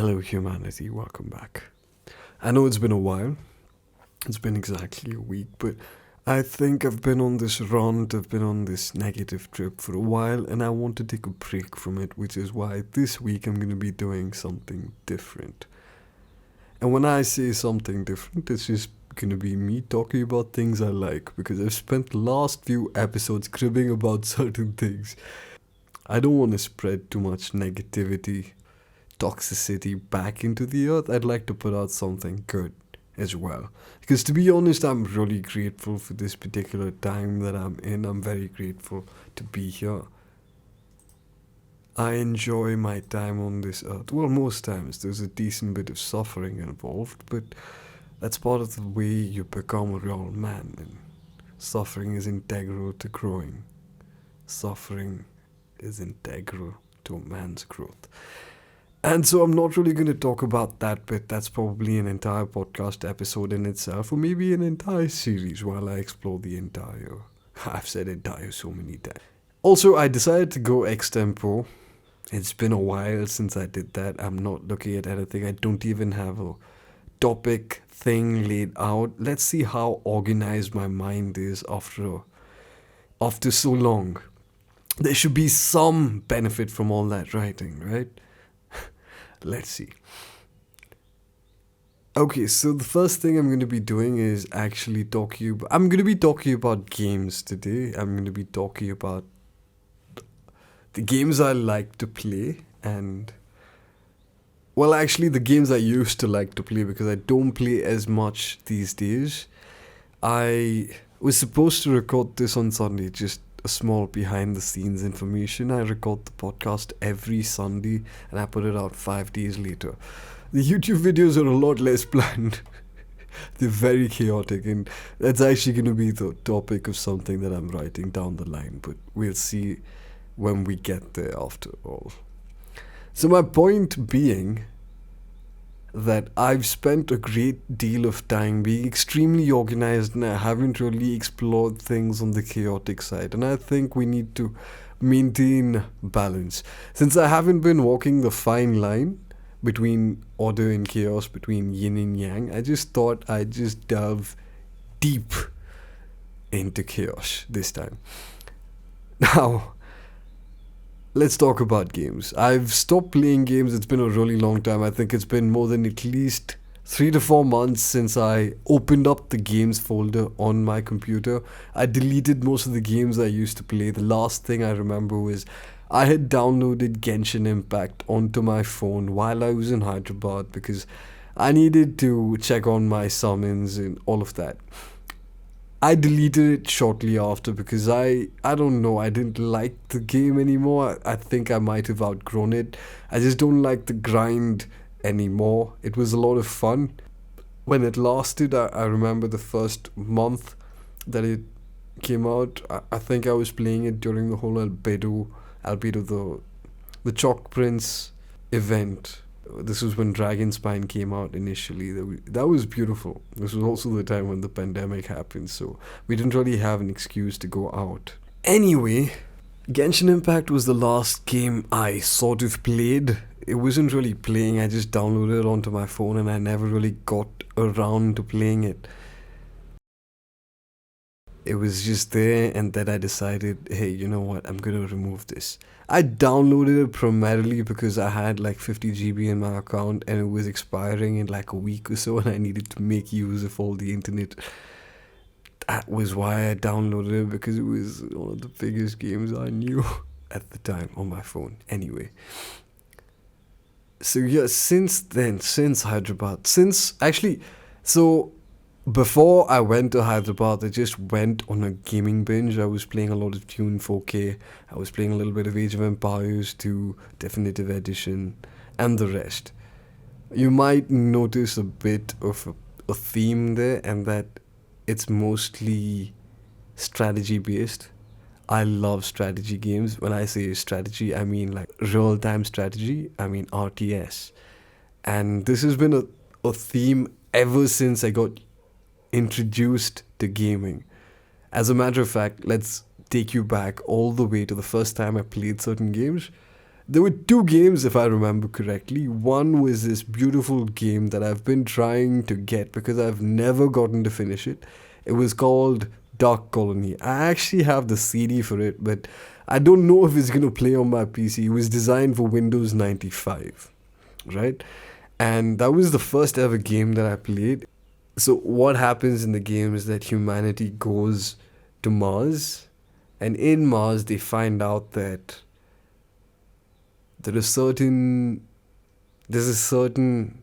Hello, humanity. Welcome back. I know it's been a while. It's been exactly a week, but I think I've been on this rant, I've been on this negative trip for a while, and I want to take a break from it, which is why this week I'm going to be doing something different. And when I say something different, it's just going to be me talking about things I like, because I've spent the last few episodes cribbing about certain things. I don't want to spread too much negativity, toxicity back into the earth. I'd like to put out something good as well. Because to be honest, I'm really grateful for this particular time that I'm in. I'm very grateful to be here. I enjoy my time on this earth. Well, most times there's a decent bit of suffering involved, but that's part of the way you become a real man. And suffering is integral to growing. Suffering is integral to a man's growth. And so I'm not really going to talk about that bit. That's probably an entire podcast episode in itself, or maybe an entire series while I explore the entire. I've said entire so many times. Also, I decided to go extempo. It's been a while since I did that. I'm not looking at anything. I don't even have a topic thing laid out. Let's see how organized my mind is after so long. There should be some benefit from all that writing, right? Let's see. Okay, so the first thing I'm going to be doing is actually I'm going to be talking about games today. I'm going to be talking about the games I like to play and, well, actually the games I used to like to play because I don't play as much these days. I was supposed to record this on Sunday, just a small behind the scenes information. I record the podcast every Sunday and I put it out 5 days later. The YouTube videos are a lot less planned. They're very chaotic, and that's actually going to be the topic of something that I'm writing down the line, but we'll see when we get there after all. So my point being that I've spent a great deal of time being extremely organized and I haven't really explored things on the chaotic side, and I think we need to maintain balance. Since I haven't been walking the fine line between order and chaos, between yin and yang, I just thought I'd just delve deep into chaos this time. Now, let's talk about games. I've stopped playing games. It's been a really long time. I think it's been more than at least 3 to 4 months since I opened up the games folder on my computer. I deleted most of the games I used to play. The last thing I remember was I had downloaded Genshin Impact onto my phone while I was in Hyderabad because I needed to check on my summons and all of that. I deleted it shortly after because I don't know, I didn't like the game anymore. I think I might have outgrown it. I just don't like the grind anymore. It was a lot of fun. When it lasted, I remember the first month that it came out. I think I was playing it during the whole albedo the Chalk Prince event. This was when Dragonspine came out initially. That was beautiful. This was also the time when the pandemic happened, so we didn't really have an excuse to go out. Anyway, Genshin Impact was the last game I sort of played. It wasn't really playing, I just downloaded it onto my phone and I never really got around to playing it. It was just there, and then I decided, hey, you know what, I'm gonna remove this. I downloaded it primarily because I had like 50 GB in my account and it was expiring in like a week or so and I needed to make use of all the internet. That was why I downloaded it, because it was one of the biggest games I knew at the time on my phone. Anyway. So yeah, since Hyderabad, before I went to Hyderabad, I just went on a gaming binge. I was playing a lot of Dune 4K. I was playing a little bit of Age of Empires 2, Definitive Edition, and the rest. You might notice a bit of a theme there, and that it's mostly strategy based. I love strategy games. When I say strategy, I mean like real-time strategy. I mean RTS. And this has been a theme ever since I got introduced to gaming. As a matter of fact, let's take you back all the way to the first time I played certain games. There were two games, if I remember correctly. One was this beautiful game that I've been trying to get because I've never gotten to finish it. It was called Dark Colony. I actually have the CD for it, but I don't know if it's going to play on my PC. It was designed for Windows 95, right? And that was the first ever game that I played. So, what happens in the game is that humanity goes to Mars, and in Mars, they find out that there is certain there's a certain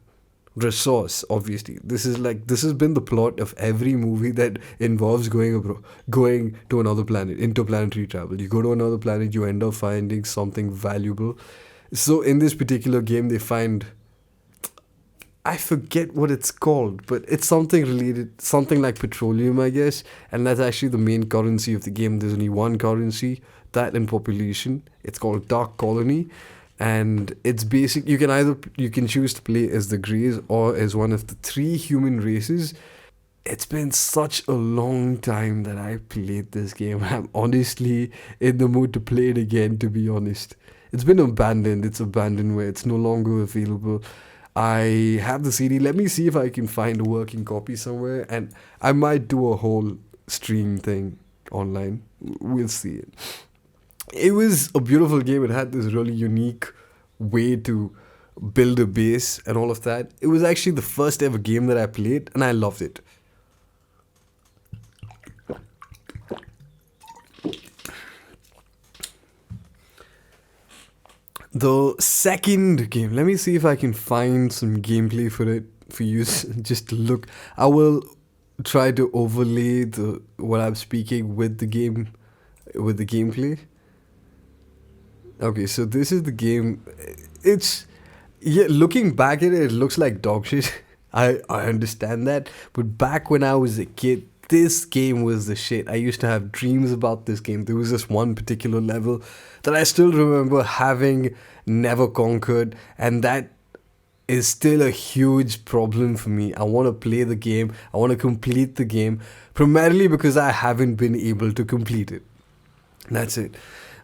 resource. Obviously, this has been the plot of every movie that involves going to another planet, interplanetary travel. You go to another planet, you end up finding something valuable. So in this particular game, they find, I forget what it's called, but it's something related, something like petroleum, I guess, and that's actually the main currency of the game. There's only one currency, that in population. It's called Dark Colony, and it's basic. You can choose to play as the Greys or as one of the three human races. It's been such a long time that I played this game. I'm honestly in the mood to play it again, to be honest. It's been abandoned. It's abandoned where it's no longer available. I have the CD. Let me see if I can find a working copy somewhere, and I might do a whole stream thing online. We'll see it. It was a beautiful game. It had this really unique way to build a base and all of that. It was actually the first ever game that I played, and I loved it. The second game, let me see if I can find some gameplay for it for you just to look. I will try to overlay the what I'm speaking with the game, with the gameplay. Okay, so this is the game. It's, yeah, looking back at it, it looks like dog shit. I understand that, but back when I was a kid, this game was the shit. I used to have dreams about this game. There was this one particular level that I still remember having never conquered, and that is still a huge problem for me. I want to play the game, I want to complete the game, primarily because I haven't been able to complete it. That's it.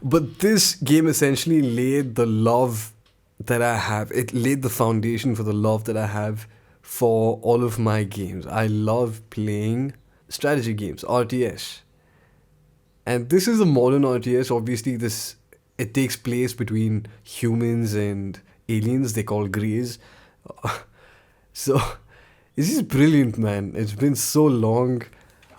But this game essentially laid the love that I have. It laid the foundation for the love that I have for all of my games. I love playing strategy games, RTS. And this is a modern RTS. Obviously, this it takes place between humans and aliens. They call Greys. So this is brilliant, man. It's been so long.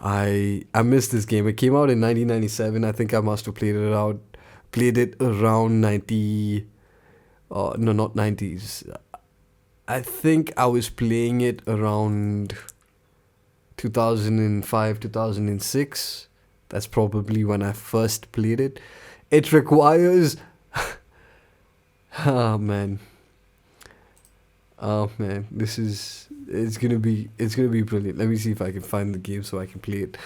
I missed this game. It came out in 1997. I think I must have played it around 90. No, not 90s. I think I was playing it around 2005, 2006. That's probably when I first played it. It requires oh man. Oh man, it's gonna be brilliant. Let me see if I can find the game so I can play it.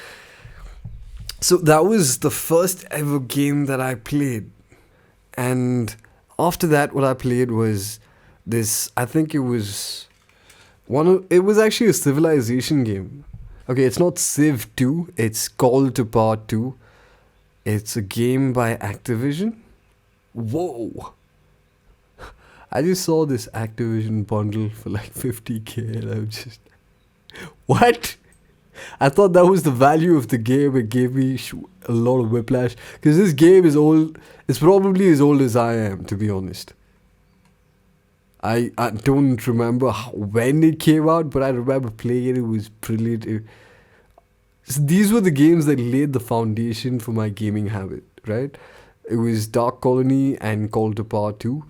So that was the first ever game that I played. And after that, what I played was this, I think it was it was actually a Civilization game. Okay, it's not Civ 2, it's Call to Part 2. It's a game by Activision. Whoa! I just saw this Activision bundle for like 50k, and I'm just, what? I thought that was the value of the game. It gave me a lot of whiplash because this game is old. It's probably as old as I am, to be honest. I don't remember when it came out, but I remember playing it. It was brilliant. So these were the games that laid the foundation for my gaming habit, right? It was Dark Colony and Call to Power 2.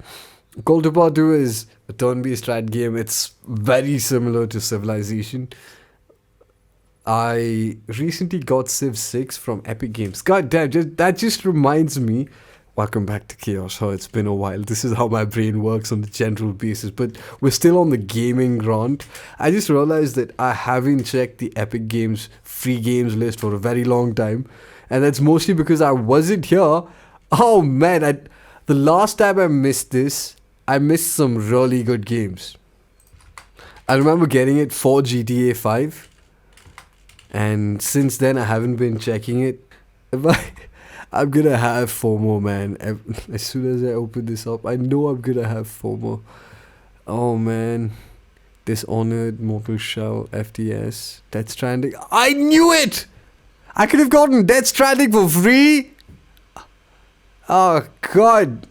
Call to Power 2 is a turn-based strat game. It's very similar to Civilization. I recently got Civ 6 from Epic Games. God damn, that just reminds me. Welcome back to Chaos. Oh, it's been a while. This is how my brain works on the general basis. But we're still on the gaming grant. I just realized that I haven't checked the Epic Games free games list for a very long time. And that's mostly because I wasn't here. Oh man, the last time I missed this, I missed some really good games. I remember getting it for GTA 5. And since then, I haven't been checking it. I'm gonna have FOMO, man. As soon as I open this up, I know I'm gonna have FOMO. Oh man. Dishonored, Mortal Shell, FTS, Death Stranding. I knew it! I could have gotten Death Stranding for free! Oh god.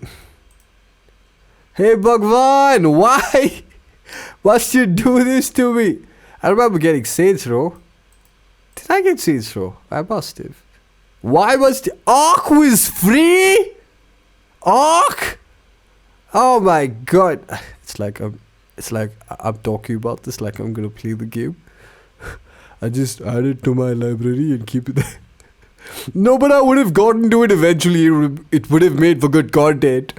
Hey Bhagwan, why must you do this to me? I remember getting Saints Row. Did I get Saints Row? I must have. Why must Ark was free? Ark? Oh my god. It's like I'm talking about this like I'm gonna play the game. I just add it to my library and keep it there. No, but I would have gotten to it eventually. It would have made for good content.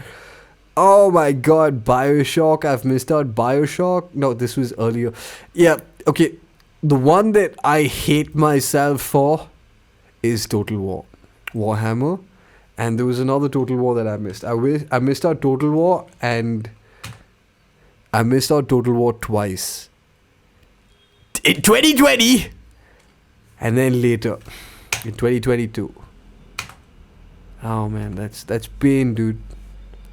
Oh my god, Bioshock. I've missed out Bioshock. No, this was earlier. Yeah, okay. The one that I hate myself for is Total War. Warhammer. And there was another Total War that I missed. I missed out Total War, and I missed out Total War twice. In 2020! And then later. In 2022. Oh man, that's pain, dude.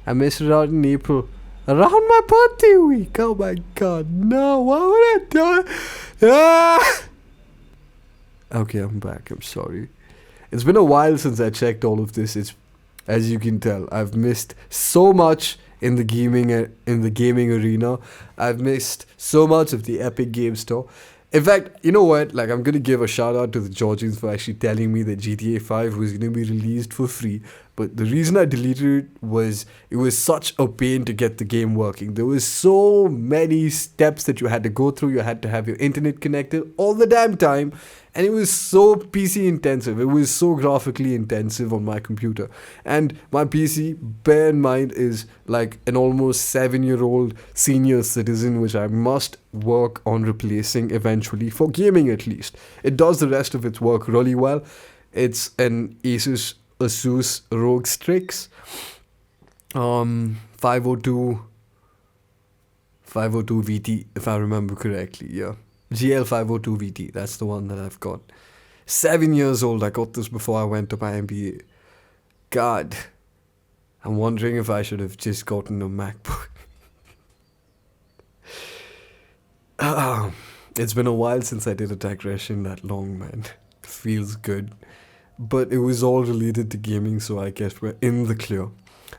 I missed it out in April. Around my birthday week. Oh my god, no, why would I do it? Ah! Okay, I'm back. I'm sorry. It's been a while since I checked all of this. It's, as you can tell, I've missed so much in the gaming arena. I've missed so much of the Epic Game Store. In fact, you know what? Like, I'm gonna give a shout out to the Georgians for actually telling me that GTA 5 was gonna be released for free. But the reason I deleted it was such a pain to get the game working. There was so many steps that you had to go through. You had to have your internet connected all the damn time. And it was so PC intensive. It was so graphically intensive on my computer. And my PC, bear in mind, is like an almost 7-year-old senior citizen, which I must work on replacing eventually, for gaming at least. It does the rest of its work really well. It's an Asus ROG Strix 502 VT, if I remember correctly. Yeah, GL 502 VT, that's the one that I've got. 7 years old. I got this before I went to my MBA. God, I'm wondering if I should have just gotten a MacBook. It's been a while since I did a digression that long, man. Feels good. But it was all related to gaming, so I guess we're in the clear.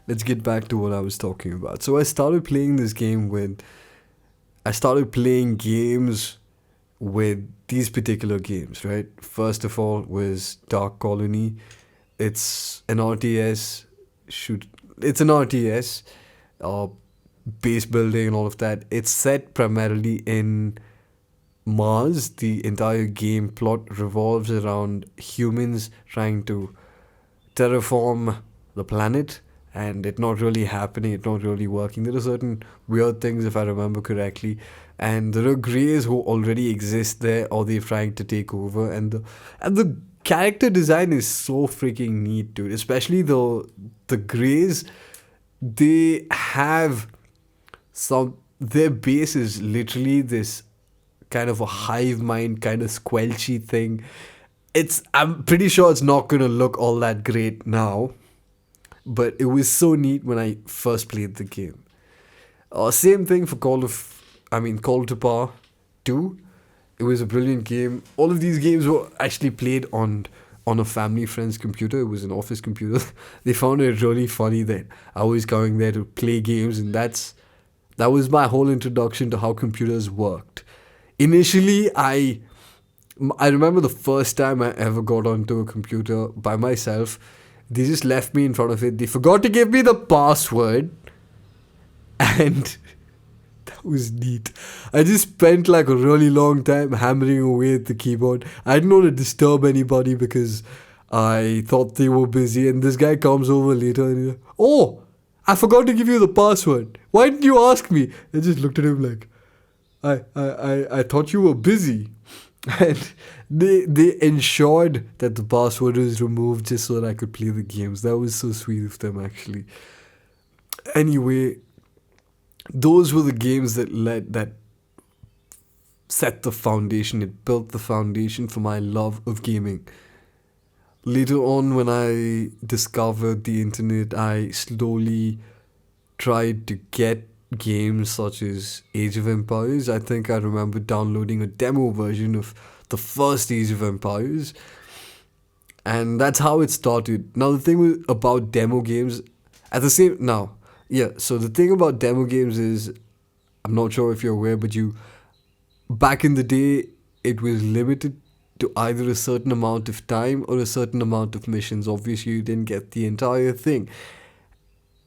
Let's get back to what I was talking about. So I started playing games with these particular games, right? First of all was Dark Colony. It's an RTS base building and all of that. It's set primarily in Mars. The entire game plot revolves around humans trying to terraform the planet, and it not really happening, it not really working. There are certain weird things, if I remember correctly, and there are greys who already exist there, or they're trying to take over, and the character design is so freaking neat, dude. Especially the greys, they have their base is literally this kind of a hive mind, kind of squelchy thing. I'm pretty sure it's not gonna look all that great now, but it was so neat when I first played the game. Same thing for Call to Power 2. It was a brilliant game. All of these games were actually played on a family friend's computer. It was an office computer. They found it really funny that I was going there to play games, and that was my whole introduction to how computers worked. Initially, I remember the first time I ever got onto a computer by myself. They just left me in front of it. They forgot to give me the password, and that was neat. I just spent like a really long time hammering away at the keyboard. I didn't want to disturb anybody because I thought they were busy, and this guy comes over later and he's like, "Oh, I forgot to give you the password. Why didn't you ask me?" I just looked at him like, I thought you were busy. And they ensured that the password was removed just so that I could play the games. That was so sweet of them, actually. Anyway, those were the games that set the foundation. It built the foundation for my love of gaming. later on, when I discovered the internet, I slowly tried to get games such as Age of Empires. I think I remember downloading a demo version of the first Age of Empires, and that's how it started. Now, the thing about demo games, at the same now, yeah. So the thing about demo games is, I'm not sure if you're aware, but you back in the day, it was limited to either a certain amount of time or a certain amount of missions. Obviously, you didn't get the entire thing,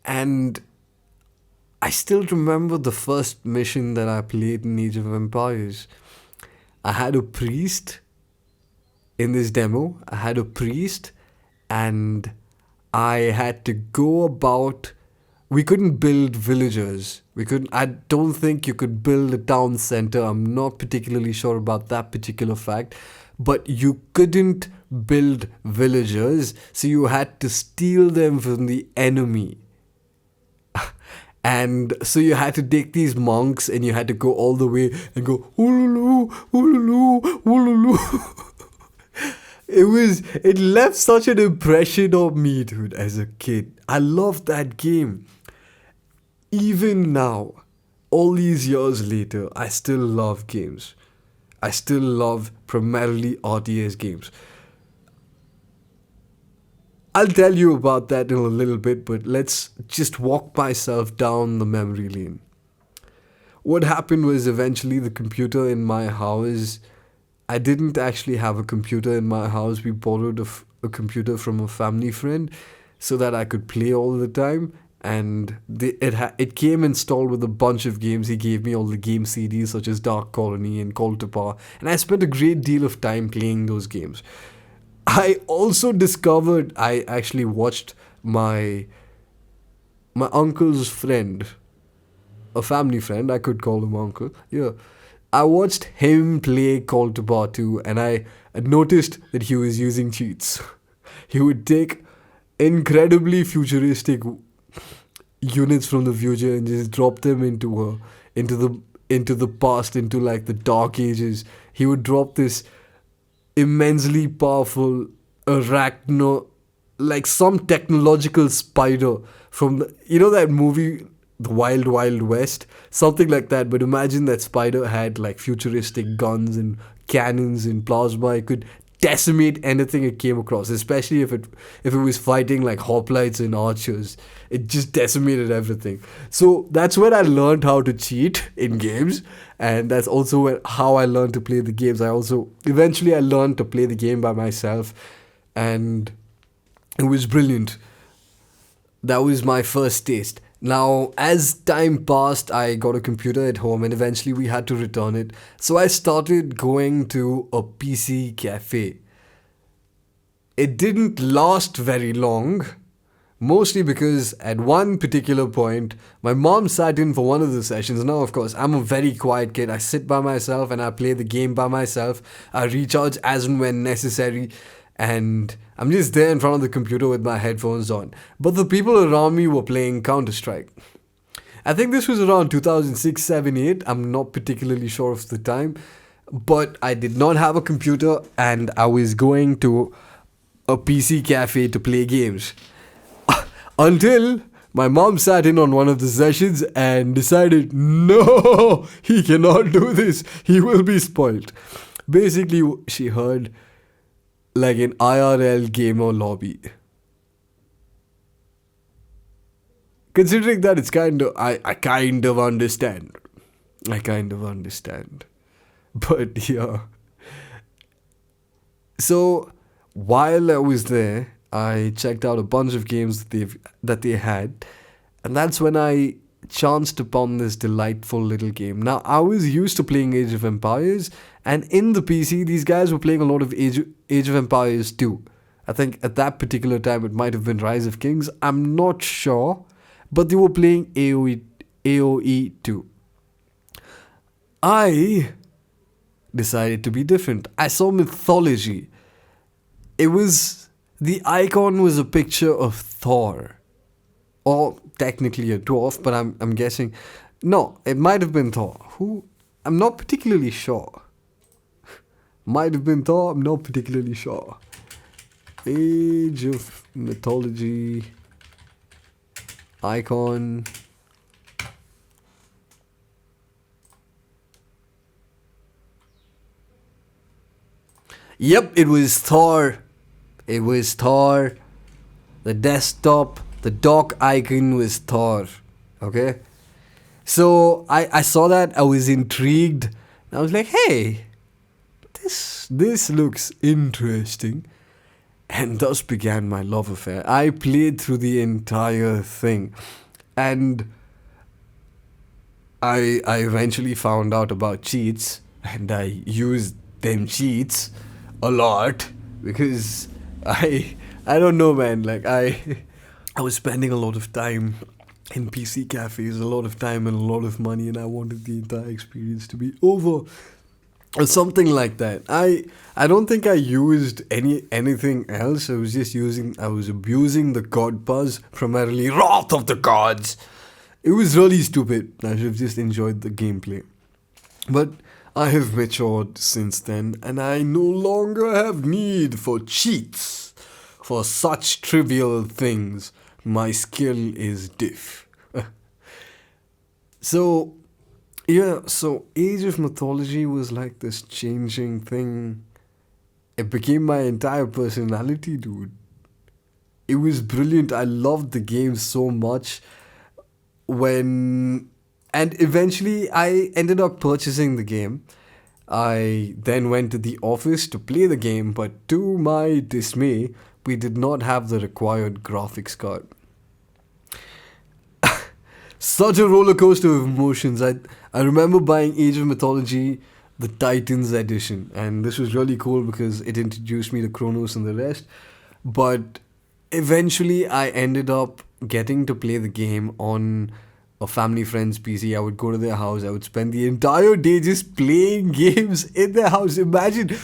and I still remember the first mission that I played in Age of Empires. I had a priest in this demo. I had a priest, and I had to go about. We couldn't build villagers. We couldn't. I don't think you could build a town center. I'm not particularly sure about that particular fact, but you couldn't build villagers, so you had to steal them from the enemy. And so you had to take these monks and you had to go all the way and go, "Ululu, ululu, ululu." It left such an impression on me, dude, as a kid. I loved that game. Even now, all these years later, I still love games. I still love primarily RTS games. I'll tell you about that in a little bit, but let's just walk myself down the memory lane. What happened was eventually the computer in my house. I didn't actually have a computer in my house. We borrowed a computer from a family friend so that I could play all the time. And it came installed with a bunch of games. He gave me all the game CDs such as Dark Colony and Call to Power. And I spent a great deal of time playing those games. I also discovered I actually watched my uncle's friend, a family friend, I could call him uncle. Yeah. I watched him play Call to Bar 2 and I noticed that he was using cheats. He would take incredibly futuristic units from the future and just drop them into the past, into like the dark ages. He would drop this immensely powerful arachno, like some technological spider from that movie The Wild Wild West, something like that. But imagine that spider had like futuristic guns and cannons and plasma. It could decimate anything it came across, especially if it was fighting like hoplites and archers. It just decimated everything. So that's when I learned how to cheat in games, and that's also how I learned to play the games. I also eventually I learned to play the game by myself, and it was brilliant. That was my first taste. Now, as time passed, I got a computer at home and eventually we had to return it. So I started going to a PC cafe. It didn't last very long, mostly because at one particular point, my mom sat in for one of the sessions. Now, of course, I'm a very quiet kid. I sit by myself and I play the game by myself. I recharge as and when necessary. And I'm just there in front of the computer with my headphones on. But the people around me were playing Counter-Strike. I think this was around 2006, 7, 8. I'm not particularly sure of the time. But I did not have a computer and I was going to a PC cafe to play games. Until my mom sat in on one of the sessions and decided, no, he cannot do this. He will be spoiled. Basically, she heard like an IRL gamer lobby. Considering that it's I kind of understand. I kind of understand. But yeah. So while I was there, I checked out a bunch of games that they had, and that's when I chanced upon this delightful little game. Now, I was used to playing Age of Empires, and in the PC, these guys were playing a lot of Age of Empires 2. I think at that particular time, it might have been Rise of Kings. I'm not sure, but they were playing AOE 2. I decided to be different. I saw Mythology. The icon was a picture of Thor. Or technically a dwarf, but I'm guessing. No, it might have been Thor. Who? I'm not particularly sure. Might have been Thor, I'm not particularly sure. Age of Mythology icon. Yep, it was Thor. It was Thor. The desktop, the dock icon was Thor. Okay? So I saw that, I was intrigued. I was like, hey, this looks interesting. And thus began my love affair. I played through the entire thing. And I eventually found out about cheats, and I used them cheats a lot because I don't know, man. Like I was spending a lot of time in PC cafes, a lot of time and a lot of money, and I wanted the entire experience to be over or something like that. I don't think I used anything else. I was abusing the god buzz, primarily Wrath of the Gods. It was really stupid. I should have just enjoyed the gameplay. But I have matured since then, and I no longer have need for cheats for such trivial things. My skill is diff. So, yeah, so Age of Mythology was like this changing thing. It became my entire personality, dude. It was brilliant. I loved the game so much. And eventually I ended up purchasing the game. I then went to the office to play the game, but to my dismay, we did not have the required graphics card. Such a roller coaster of emotions. I remember buying Age of Mythology, the Titans edition, and this was really cool because it introduced me to Kronos and the rest. But eventually, I ended up getting to play the game on a family friend's PC. I would go to their house. I would spend the entire day just playing games in their house. Imagine,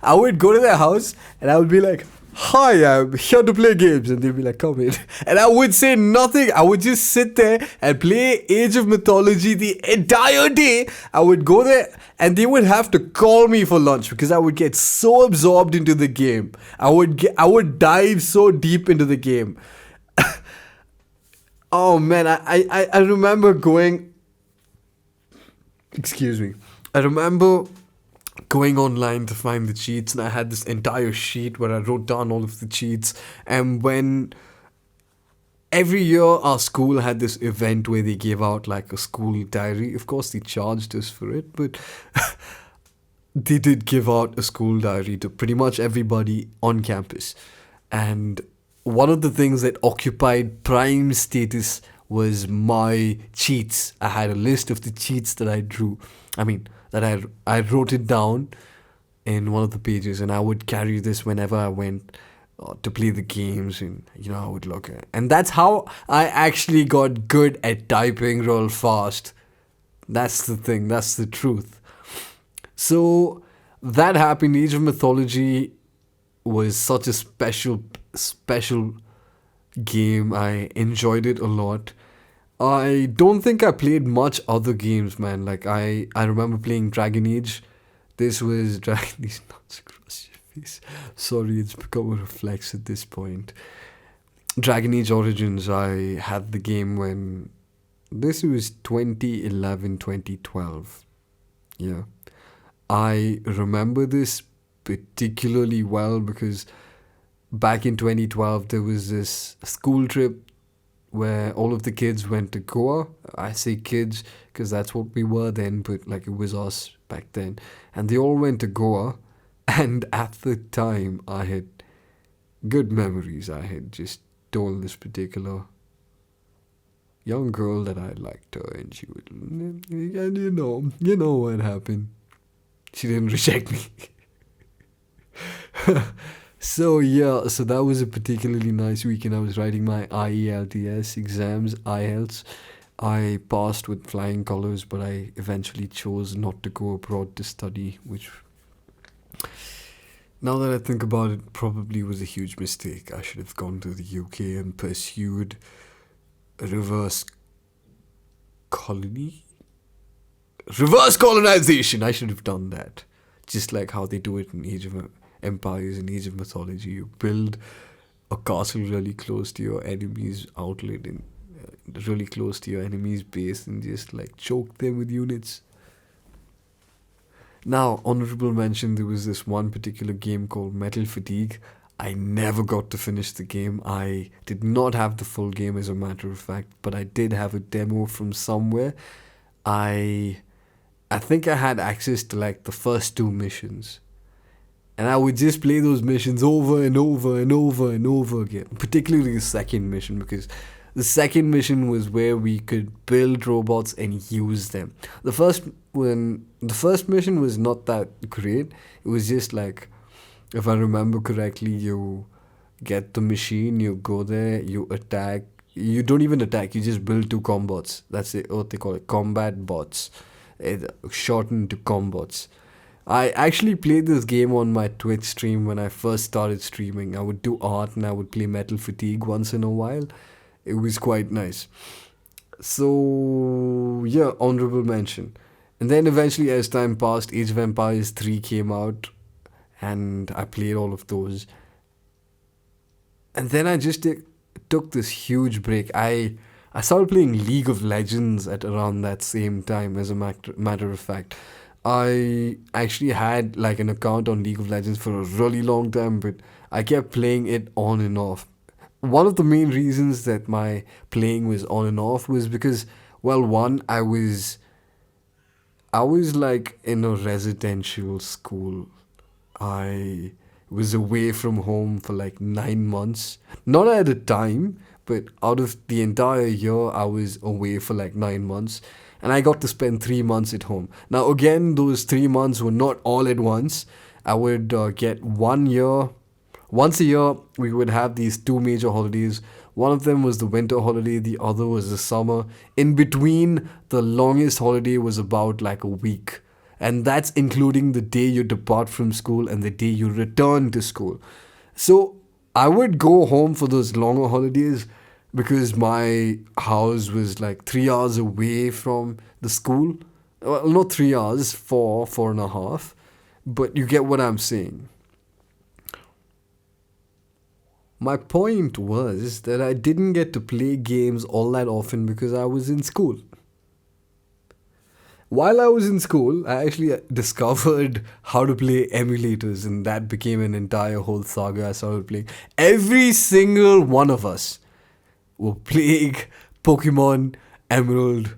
I would go to their house and I would be like, "Hi, I'm here to play games," and they'd be like, "Come in," and I would say nothing. I would just sit there and play Age of Mythology the entire day. I would go there and they would have to call me for lunch because I would get so absorbed into the game. I would dive so deep into the game. Oh man, I remember going. Excuse me. I remember going online to find the cheats, and I had this entire sheet where I wrote down all of the cheats. And when every year our school had this event where they gave out like a school diary, of course they charged us for it, but they did give out a school diary to pretty much everybody on campus. And one of the things that occupied prime status was my cheats. I had a list of the cheats that I drew. That I wrote it down in one of the pages, and I would carry this whenever I went to play the games, and I would look at. And that's how I actually got good at typing real fast. That's the thing. That's the truth. So that happened. Age of Mythology was such a special game. I enjoyed it a lot. I don't think I played much other games, man. Like I remember playing Dragon Age. This was Dragon Age nuts across your face. Sorry, it's become a reflex at this point. Dragon Age Origins, I had the game when this was 2011, 2012. Yeah. I remember this particularly well because back in 2012 there was this school trip where all of the kids went to Goa. I say kids because that's what we were then, but like it was us back then. And they all went to Goa, and at the time I had good memories. I had just told this particular young girl that I liked her, and she would, and you know what happened. She didn't reject me. So that was a particularly nice weekend. I was writing my IELTS exams, IELTS. I passed with flying colors, but I eventually chose not to go abroad to study, which, now that I think about it, probably was a huge mistake. I should have gone to the UK and pursued a reverse colonization. I should have done that, just like how they do it in empires in Age of Mythology. You build a castle really close to your enemy's outlet and really close to your enemy's base and just like choke them with units. Now, honorable mention, there was this one particular game called Metal Fatigue. I never got to finish the game. I did not have the full game, as a matter of fact, but I did have a demo from somewhere. I I think I had access to like the first two missions. And I would just play those missions over and over and over and over again. Particularly the second mission, because the second mission was where we could build robots and use them. The first mission was not that great. It was just like, if I remember correctly, you get the machine, you go there, you attack. You don't even attack. You just build two combots. That's it. What they call it, combat bots. It shortened to combots. I actually played this game on my Twitch stream when I first started streaming. I would do art and I would play Metal Fatigue once in a while. It was quite nice. So, yeah, honorable mention. And then eventually, as time passed, Age of Empires 3 came out and I played all of those. And then I just took this huge break. I started playing League of Legends at around that same time, as a matter of fact. I actually had like an account on League of Legends for a really long time, but I kept playing it on and off. One of the main reasons that my playing was on and off was because, well, one, I was like in a residential school. I was away from home for like 9 months. Not at a time, but out of the entire year, I was away for like 9 months. And I got to spend 3 months at home. Now, again, those 3 months were not all at once. I would get one year. Once a year, we would have these two major holidays. One of them was the winter holiday, the other was the summer. In between, the longest holiday was about like a week. And that's including the day you depart from school and the day you return to school. So I would go home for those longer holidays because my house was like 3 hours away from the school. Well, not 3 hours, 4.5. But you get what I'm saying. My point was that I didn't get to play games all that often because I was in school. While I was in school, I actually discovered how to play emulators, and that became an entire whole saga. I started playing. Every single one of us were playing Pokemon Emerald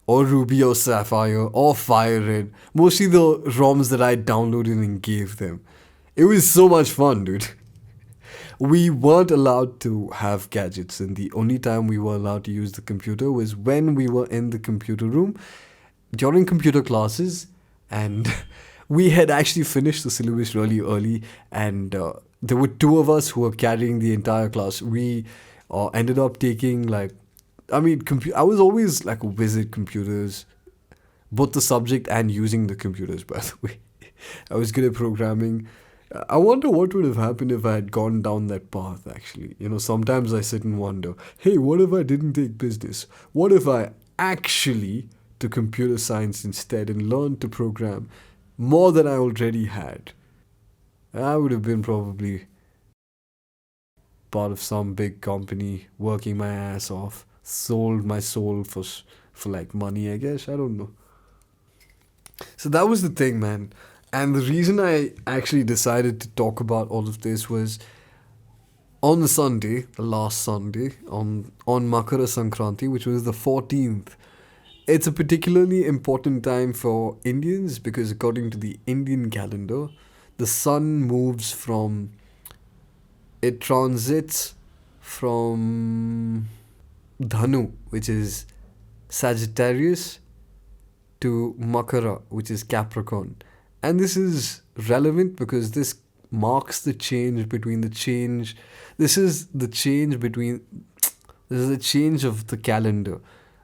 or Ruby or Sapphire or Fire Red. Mostly the ROMs that I downloaded and gave them. It was so much fun, dude. We weren't allowed to have gadgets, and the only time we were allowed to use the computer was when we were in the computer room during computer classes, and we had actually finished the syllabus really early, and there were two of us who were carrying the entire class. We ended up taking like, I was always like a whiz at computers, both the subject and using the computers, by the way. I was good at programming. I wonder what would have happened if I had gone down that path, actually. Sometimes I sit and wonder, hey, what if I didn't take business? What if I actually took computer science instead and learned to program more than I already had? I would have been probably part of some big company, working my ass off, sold my soul for like money, I guess. I don't know. So that was the thing, man. And the reason I actually decided to talk about all of this was on the Sunday, the last Sunday, on Makara Sankranti, which was the 14th. It's a particularly important time for Indians because according to the Indian calendar, the sun moves it transits from Dhanu, which is Sagittarius, to Makara, which is Capricorn. And this is relevant because this marks the change between the change. This is the change between. This is the change of the calendar.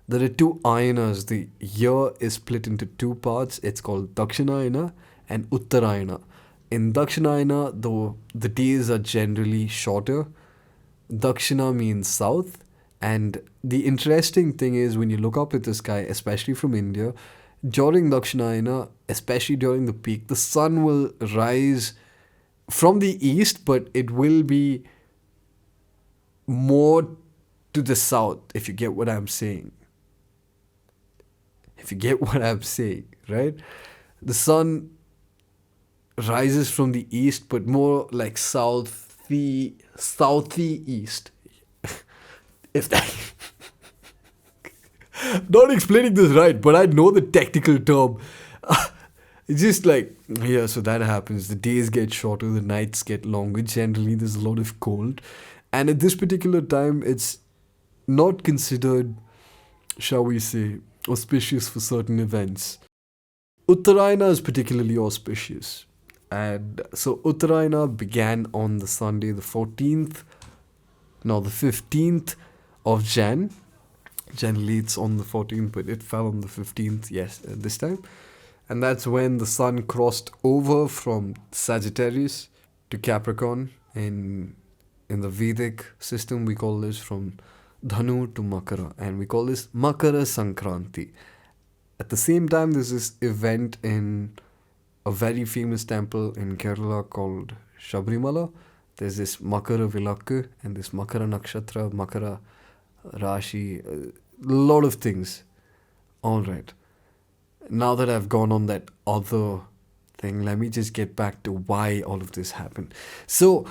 There are two ayanas. The year is split into two parts. It's called Dakshinayana and Uttarayana. In Dakshinayana, the days are generally shorter. Dakshina means south. And the interesting thing is when you look up at the sky, especially from India, during Dakshinayana, especially during the peak, the sun will rise from the east, but it will be more to the south, if you get what I'm saying. If you get what I'm saying, right? The sun rises from the east, but more like southie east. If that not explaining this right, but I know the technical term. It's just like, yeah, so that happens. The days get shorter, the nights get longer. Generally, there's a lot of cold. And at this particular time, it's not considered, shall we say, auspicious for certain events. Uttarayana is particularly auspicious. And so Uttarayana began on the Sunday, the 14th, no, the 15th of Jan. Generally, it's on the 14th, but it fell on the 15th, yes, this time. And that's when the sun crossed over from Sagittarius to Capricorn. In the Vedic system, we call this from Dhanu to Makara, and we call this Makara Sankranti. At the same time, there's this event in a very famous temple in Kerala called Shabrimala. There's this Makara Vilakku and this Makara Nakshatra, Makara Rashi, a lot of things. All right. Now that I've gone on that other thing, let me just get back to why all of this happened. So,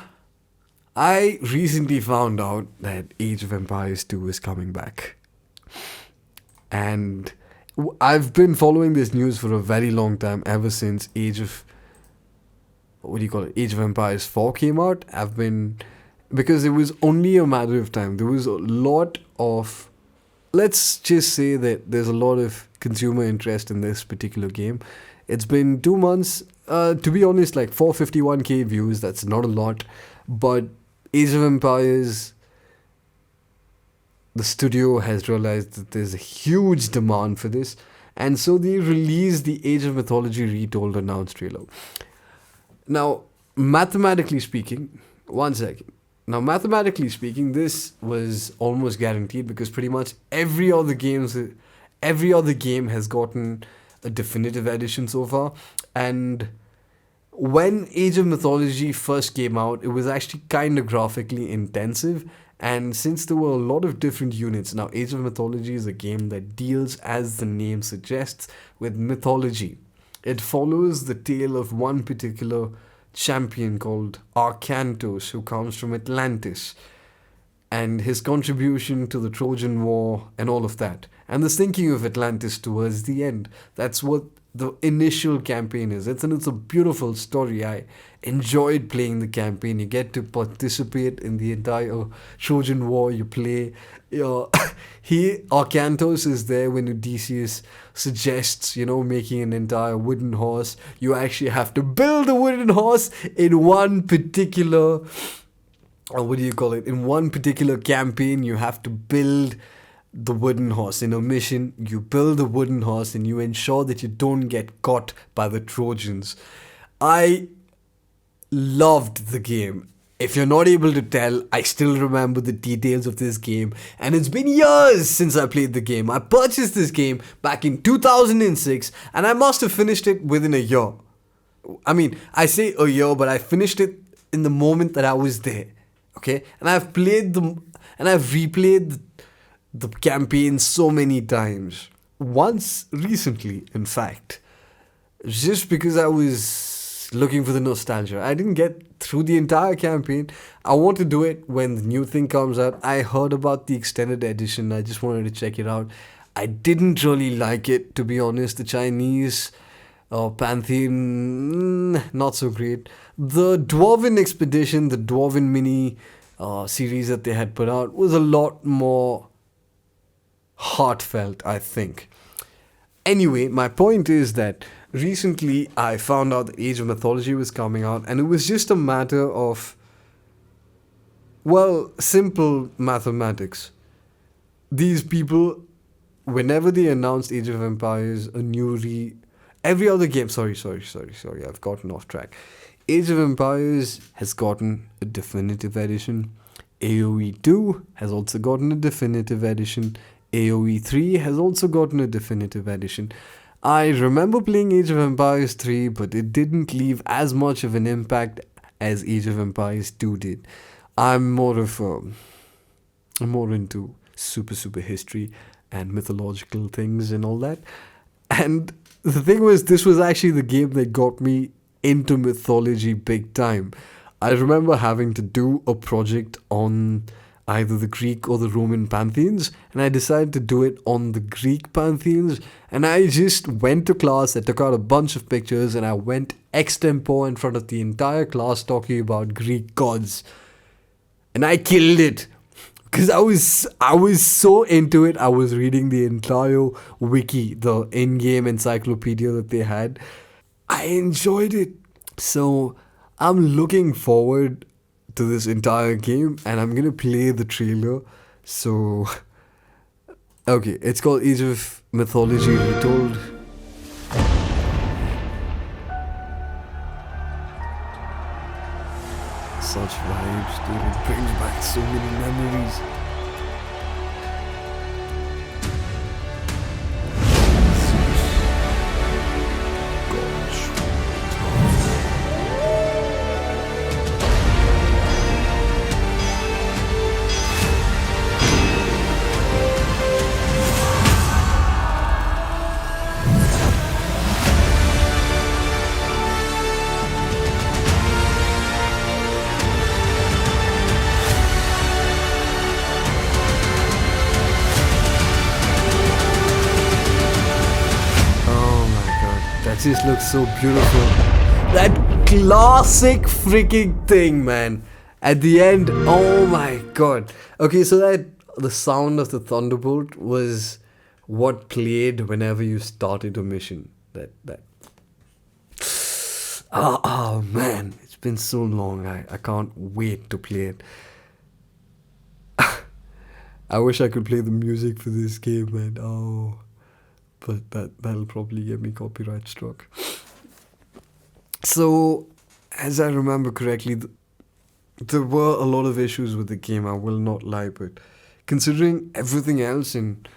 I recently found out that Age of Empires 2 is coming back. And I've been following this news for a very long time, ever since Age of Empires 4 came out. Because it was only a matter of time. There was a lot of, let's just say that there's a lot of consumer interest in this particular game. It's been 2 months, to be honest, like 451k views, that's not a lot, but Age of Empires, the studio has realized that there's a huge demand for this, and so they released the Age of Mythology Retold announced trailer. Now, mathematically speaking, this was almost guaranteed, because pretty much every other game has gotten a definitive edition so far. And when Age of Mythology first came out, it was actually kind of graphically intensive. And since there were a lot of different units, now Age of Mythology is a game that deals, as the name suggests, with mythology. It follows the tale of one particular champion called Arcantos, who comes from Atlantis, and his contribution to the Trojan War and all of that, and the sinking of Atlantis towards the end. That's what the initial campaign is. It's a beautiful story. I enjoyed playing the campaign. You get to participate in the entire Trojan War. You play. Arcantos is there when Odysseus suggests, making an entire wooden horse. You actually have to build a wooden horse in one particular, in one particular campaign. You have to build the wooden horse. In a mission, you build the wooden horse and you ensure that you don't get caught by the Trojans. I loved the game. If you're not able to tell, I still remember the details of this game, and it's been years since I played the game. I purchased this game back in 2006, and I must have finished it within a year. I mean, I say a year, but I finished it in the moment that I was there. Okay? And I've replayed the campaign so many times. Once recently, in fact, just because I was looking for the nostalgia. I didn't get through the entire campaign. I want to do it when the new thing comes out. I heard about the extended edition. I just wanted to check it out. I didn't really like it, to be honest. The Chinese Pantheon, not so great. The Dwarven Expedition, the Dwarven mini series that they had put out, was a lot more heartfelt, I think. Anyway, my point is that recently I found out that Age of Mythology was coming out, and it was just a matter of, simple mathematics. These people, whenever they announced Age of Empires, every other game, sorry, I've gotten off track. Age of Empires has gotten a definitive edition. AoE 2 has also gotten a definitive edition. AoE 3 has also gotten a definitive edition. I remember playing Age of Empires 3, but it didn't leave as much of an impact as Age of Empires 2 did. I'm more of I'm more into super history and mythological things and all that. And the thing was, this was actually the game that got me into mythology big time. I remember having to do a project on either the Greek or the Roman pantheons, and I decided to do it on the Greek pantheons. And I just went to class, I took out a bunch of pictures, and I went extempore in front of the entire class talking about Greek gods. And I killed it. Because I was so into it. I was reading the entire wiki, the in-game encyclopedia that they had. I enjoyed it. So I'm looking forward to this entire game, and I'm gonna play the trailer. So okay, it's called Age of Mythology Retold. Such vibes, dude. It brings back so many memories. Oh my god, that just looks so beautiful. That classic freaking thing, man. At the end, oh my god. Okay, so that the sound of the thunderbolt was what played whenever you started a mission. That oh man, it's been so long. I can't wait to play it. I wish I could play the music for this game, man. Oh, but that'll probably get me copyright struck. So, as I remember correctly, there were a lot of issues with the game. I will not lie, but considering everything else and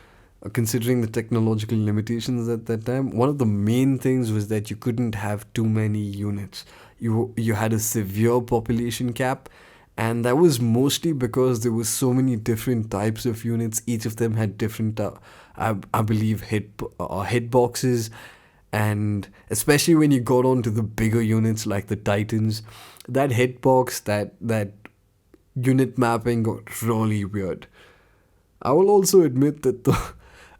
considering the technological limitations at that time, one of the main things was that you couldn't have too many units. You had a severe population cap, and that was mostly because there was so many different types of units. Each of them had different, I believe, hitboxes, and especially when you got on to the bigger units like the Titans, that hitbox, that unit mapping got really weird. I will also admit that the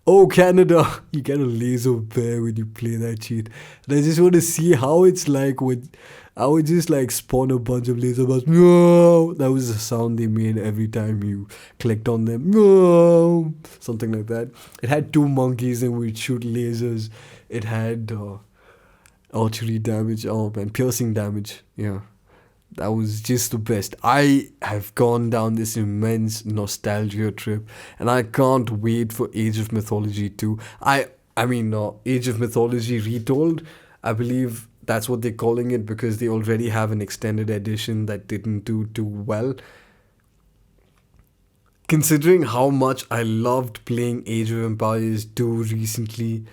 oh Canada, you get a laser bear when you play that cheat. And I just want to see how it's like when I would just like spawn a bunch of laser bars. No, that was the sound they made every time you clicked on them. No, something like that. It had two monkeys and would shoot lasers. It had archery damage. Oh man, piercing damage. Yeah. That was just the best. I have gone down this immense nostalgia trip, and I can't wait for Age of Mythology 2. Age of Mythology Retold. I believe that's what they're calling it because they already have an extended edition that didn't do too well. Considering how much I loved playing Age of Empires 2 recently,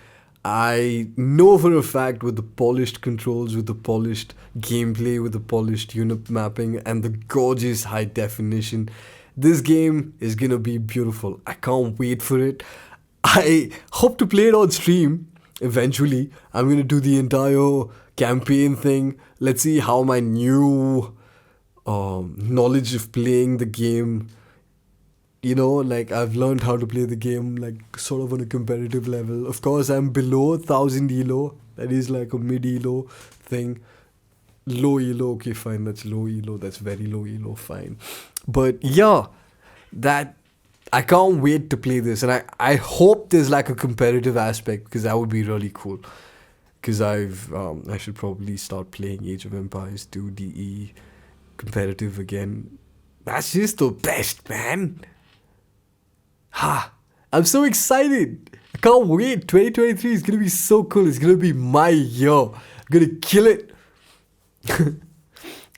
I know for a fact with the polished controls, with the polished gameplay, with the polished unit mapping, and the gorgeous high definition, this game is gonna be beautiful. I can't wait for it. I hope to play it on stream eventually. I'm gonna do the entire campaign thing. Let's see how my new knowledge of playing the game, like I've learned how to play the game like sort of on a competitive level. Of course, I'm below 1000 elo. That is like a mid elo thing. Low elo, okay, fine. That's low elo. That's very low elo, fine. But yeah, that I can't wait to play this, and I hope there's like a competitive aspect because that would be really cool. Because I should probably start playing Age of Empires 2 DE competitive again. That's just the best, man. Ha! I'm so excited. I can't wait. 2023 is gonna be so cool. It's gonna be my year. I'm gonna kill it.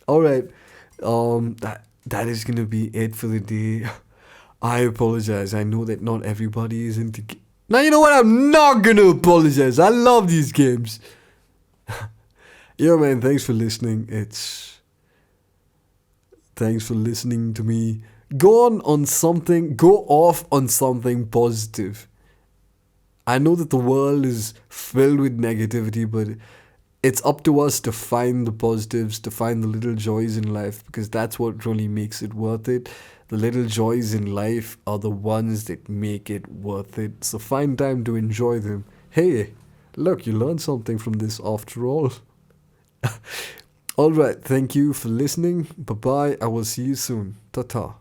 All right. That is gonna be it for the day. I apologize. I know that not everybody is into. Now you know what? I'm not gonna apologize. I love these games. Yo, man. Thanks for listening. It's Thanks for listening to me. Go off on something positive. I know that the world is filled with negativity, but it's up to us to find the positives, to find the little joys in life, because that's what really makes it worth it. The little joys in life are the ones that make it worth it. So find time to enjoy them. Hey, look, you learned something from this after all. Alright, thank you for listening. Bye bye. I will see you soon. Ta ta.